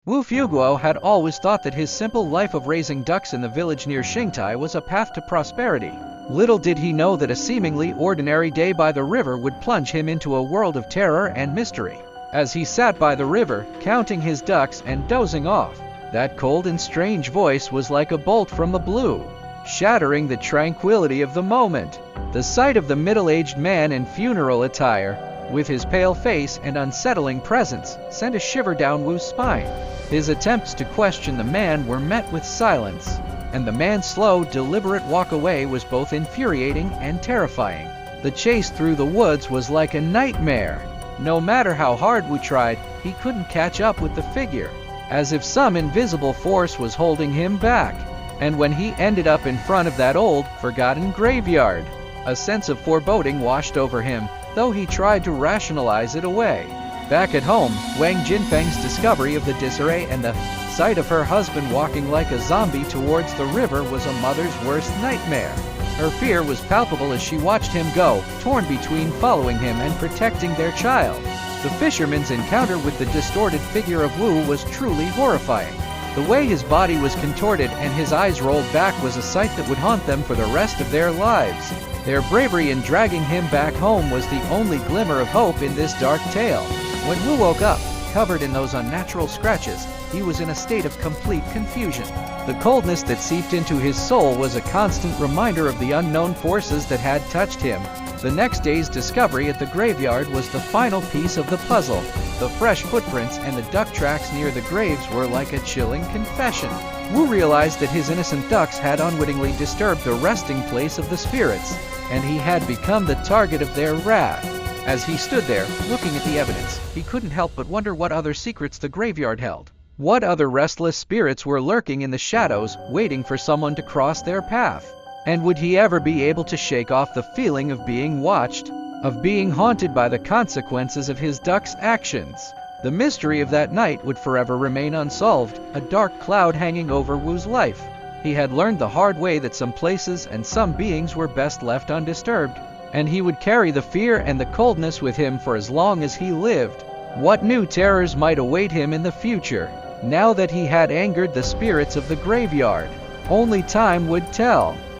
Wu Fuguo had always thought that his simple life of raising ducks in the village near Xingtai was a path to prosperity. Little did he know that a seemingly ordinary day by the river would plunge him into a world of terror and mystery. As he sat by the river, counting his ducks and dozing off, that cold and strange voice was like a bolt from the blue, shattering the tranquility of the moment. The sight of the middle-aged man in funeral attire, with his pale face and unsettling presence, sent a shiver down Wu's spine. His attempts to question the man were met with silence, and the man's slow, deliberate walk away was both infuriating and terrifying. The chase through the woods was like a nightmare. No matter how hard Wu tried, he couldn't catch up with the figure, as if some invisible force was holding him back. And when he ended up in front of that old, forgotten graveyard, a sense of foreboding washed over him, though he tried to rationalize it away. Back at home, Wang Jinfeng's discovery of the disarray and the sight of her husband walking like a zombie towards the river was a mother's worst nightmare. Her fear was palpable as she watched him go, torn between following him and protecting their child. The fisherman's encounter with the distorted figure of Wu was truly horrifying. The way his body was contorted and his eyes rolled back was a sight that would haunt them for the rest of their lives. Their bravery in dragging him back home was the only glimmer of hope in this dark tale. When Wu woke up, covered in those unnatural scratches, he was in a state of complete confusion. The coldness that seeped into his soul was a constant reminder of the unknown forces that had touched him. The next day's discovery at the graveyard was the final piece of the puzzle. The fresh footprints and the duck tracks near the graves were like a chilling confession. Wu realized that his innocent ducks had unwittingly disturbed the resting place of the spirits, and he had become the target of their wrath. As he stood there, looking at the evidence, he couldn't help but wonder what other secrets the graveyard held. What other restless spirits were lurking in the shadows, waiting for someone to cross their path? And would he ever be able to shake off the feeling of being watched, of being haunted by the consequences of his duck's actions? The mystery of that night would forever remain unsolved, a dark cloud hanging over Wu's life. He had learned the hard way that some places and some beings were best left undisturbed, and he would carry the fear and the coldness with him for as long as he lived. What new terrors might await him in the future, now that he had angered the spirits of the graveyard? Only time would tell.